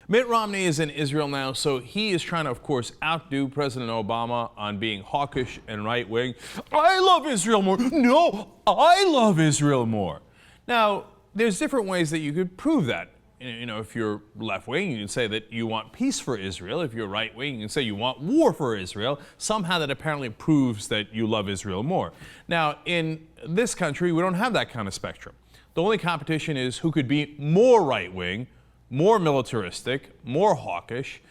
Mitt Romney is in Israel now, so he is trying to, of course, outdo President Obama on being hawkish and right-wing. I love Israel more. No, I love Israel more. Now, there's different ways that you could prove that. You know, if you're left-wing, you can say that you want peace for Israel. If you're right-wing, you can say you want war for Israel. Somehow that apparently proves that you love Israel more. Now, in this country, we don't have that kind of spectrum. The only competition is who could be more right-wing, more militaristic, more hawkish.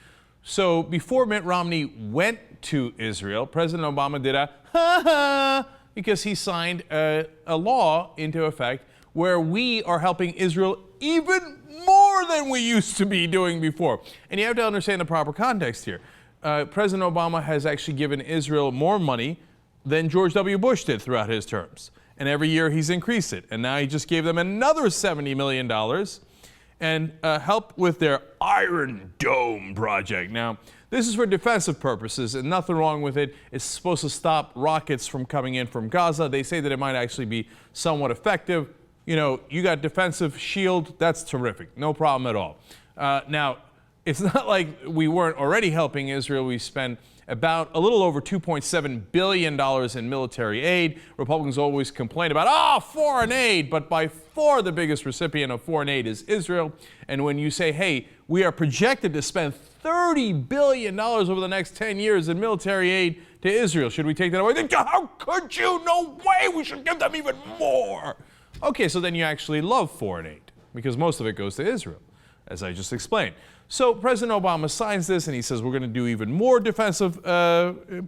So before Mitt Romney went to Israel, President Obama did a ha-ha because he signed a law into effect where we are helping Israel even more than we used to be doing before. And you have to understand the proper context here. President Obama has actually given Israel more money than George W. Bush did throughout his terms. And every year he's increased it. And now he just gave them another $70 million and help with their Iron Dome project. Now, this is for defensive purposes and nothing wrong with it. It's supposed to stop rockets from coming in from Gaza. They say that it might actually be somewhat effective. You know, you got defensive shield, that's terrific. No problem at all. Now, it's not like we weren't already helping Israel. We spent about a little over $2.7 billion in military aid. Republicans always complain about, foreign aid, but by far the biggest recipient of foreign aid is Israel. And when you say, hey, we are projected to spend $30 billion over the next 10 years in military aid to Israel, should we take that away? How could you? No way, we should give them even more. Okay, so then you actually love foreign aid because most of it goes to Israel, as I just explained. So President Obama signs this and he says we're going to do even more defensive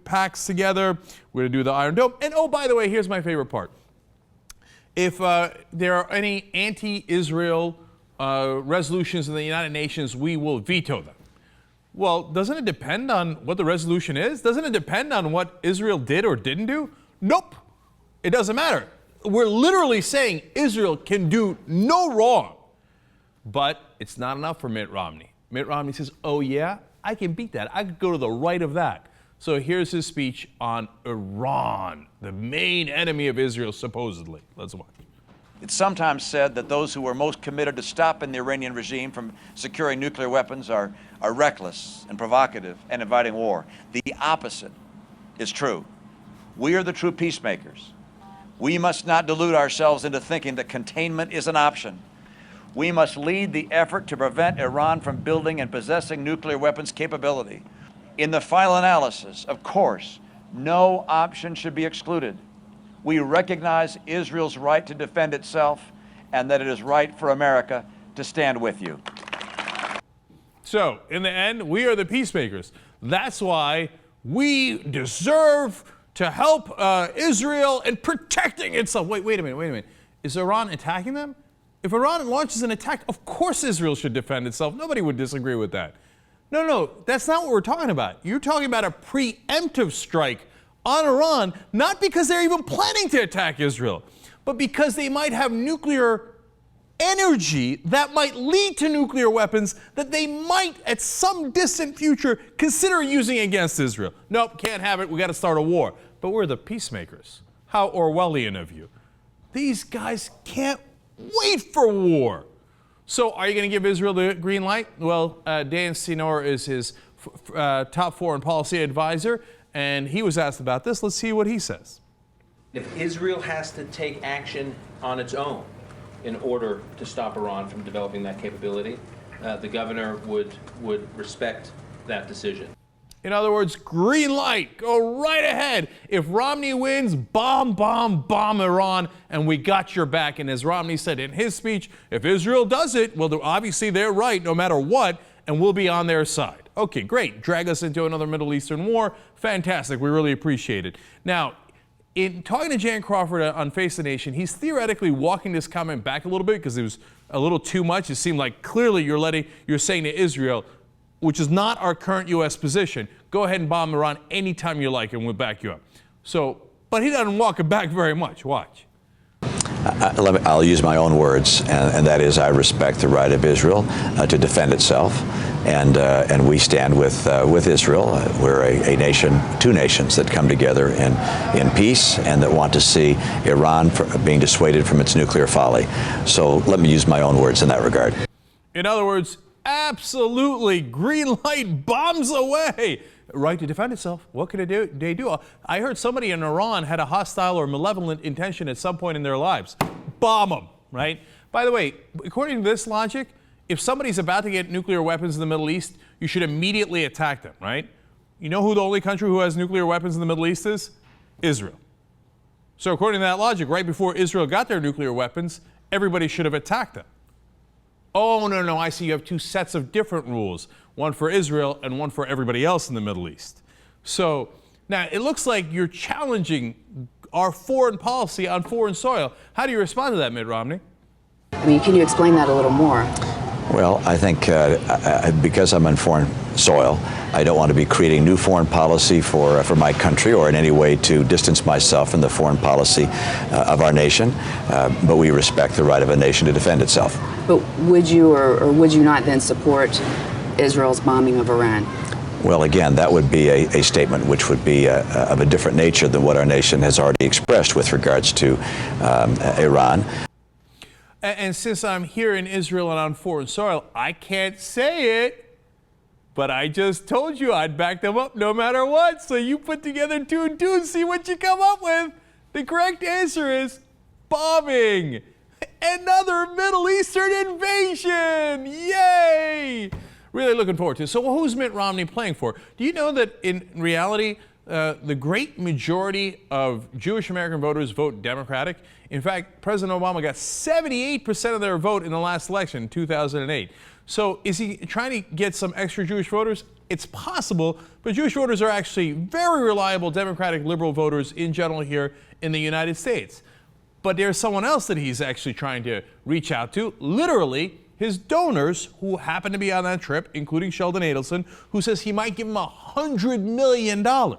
pacts together. We're going to do the Iron Dome. And oh, by the way, here's my favorite part. If there are any anti-Israel resolutions in the United Nations, we will veto them. Well, doesn't it depend on what the resolution is? Doesn't it depend on what Israel did or didn't do? Nope. It doesn't matter. We're literally saying Israel can do no wrong. But it's not enough for Mitt Romney. Mitt Romney says, oh yeah, I can beat that. I could go to the right of that. So here's his speech on Iran, the main enemy of Israel, supposedly. Let's watch. It's sometimes said that those who are most committed to stopping the Iranian regime from securing nuclear weapons are reckless and provocative and inviting war. The opposite is true. We are the true peacemakers. We must not delude ourselves into thinking that containment is an option. We must lead the effort to prevent Iran from building and possessing nuclear weapons capability. In the final analysis, of course, no option should be excluded. We recognize Israel's right to defend itself and that it is right for America to stand with you. So, in the end, we are the peacemakers. That's why we deserve to help Israel in protecting itself. Wait a minute. Is Iran attacking them? If Iran launches an attack, of course Israel should defend itself. Nobody would disagree with that. No, that's not what we're talking about. You're talking about a preemptive strike on Iran, not because they're even planning to attack Israel, but because they might have nuclear energy that might lead to nuclear weapons that they might, at some distant future, consider using against Israel. Nope, can't have it. We got to start a war. But we're the peacemakers. How Orwellian of you. These guys can't wait for war. So are you going to give Israel the green light? Well, Dan Senor is his top foreign policy advisor, and he was asked about this. Let's see what he says. If Israel has to take action on its own in order to stop Iran from developing that capability, the governor would respect that decision. In other words, green light, go right ahead. If Romney wins, bomb Iran, and we got your back. And as Romney said in his speech, if Israel does it, well, obviously they're right no matter what, and we'll be on their side. Okay, great. Drag us into another Middle Eastern war. Fantastic. We really appreciate it. Now, in talking to Jan Crawford on Face the Nation, he's theoretically walking this comment back a little bit because it was a little too much. It seemed like clearly you're saying to Israel, which is not our current U.S. position, go ahead and bomb Iran anytime you like and we'll back you up. So, but he doesn't walk it back very much. Watch. I'll use my own words, and that is I respect the right of Israel to defend itself, and we stand with Israel. We're a nation, two nations that come together in peace and that want to see Iran being dissuaded from its nuclear folly. So let me use my own words in that regard. In other words, absolutely green light, bombs away. Right to defend itself. What can they do? I heard somebody in Iran had a hostile or malevolent intention at some point in their lives. Bomb them, right? By the way, according to this logic, if somebody's about to get nuclear weapons in the Middle East, you should immediately attack them, right? You know who the only country who has nuclear weapons in the Middle East is? Israel. So according to that logic, right before Israel got their nuclear weapons, everybody should have attacked them. Oh, no, I see you have two sets of different rules, one for Israel and one for everybody else in the Middle East. So now it looks like you're challenging our foreign policy on foreign soil. How do you respond to that, Mitt Romney? I mean, can you explain that a little more? Well, I think because I'm on foreign soil, I don't want to be creating new foreign policy for my country or in any way to distance myself from the foreign policy of our nation. But we respect the right of a nation to defend itself. But would you or would you not then support Israel's bombing of Iran? Well, again, that would be a statement which would be of a different nature than what our nation has already expressed with regards to Iran. And since I'm here in Israel and on foreign soil, I can't say it, but I just told you I'd back them up no matter what. So you put together 2 and 2 and see what you come up with. The correct answer is bombing. Another Middle Eastern invasion. Yay! Really looking forward to it. So who's Mitt Romney playing for? Do you know that in reality, the great majority of Jewish American voters vote Democratic? In fact, President Obama got 78% of their vote in the last election in 2008. So is he trying to get some extra Jewish voters? It's possible, but Jewish voters are actually very reliable Democratic liberal voters in general here in the United States. But there's someone else that he's actually trying to reach out to, literally his donors who happen to be on that trip, including Sheldon Adelson, who says he might give him $100 million. Now,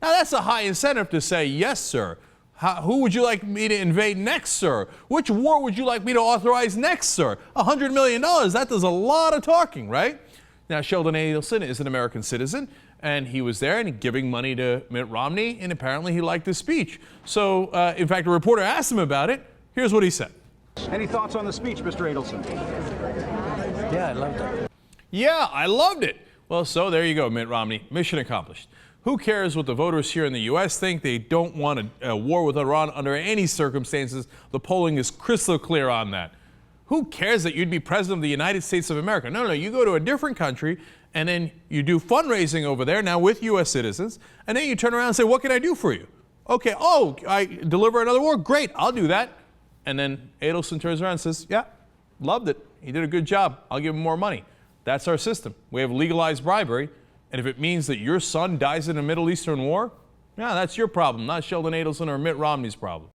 that's a high incentive to say, yes, sir. Who would you like me to invade next, sir? Which war would you like me to authorize next, sir? $100 million, that does a lot of talking, right? Now, Sheldon Adelson is an American citizen, and he was there and giving money to Mitt Romney, and apparently he liked his speech. So, in fact, a reporter asked him about it. Here's what he said. Any thoughts on the speech, Mr. Adelson? Yeah, I loved it. Yeah, I loved it. Well, so there you go, Mitt Romney. Mission accomplished. Who cares what the voters here in the U.S. think? They don't want a war with Iran under any circumstances. The polling is crystal clear on that. Who cares that you'd be president of the United States of America? No, you go to a different country and then you do fundraising over there now with U.S. citizens, and then you turn around and say, what can I do for you? Okay, oh, I deliver another war? Great, I'll do that. And then Adelson turns around and says, yeah, loved it. He did a good job. I'll give him more money. That's our system. We have legalized bribery. And if it means that your son dies in a Middle Eastern war, yeah, that's your problem, not Sheldon Adelson or Mitt Romney's problem.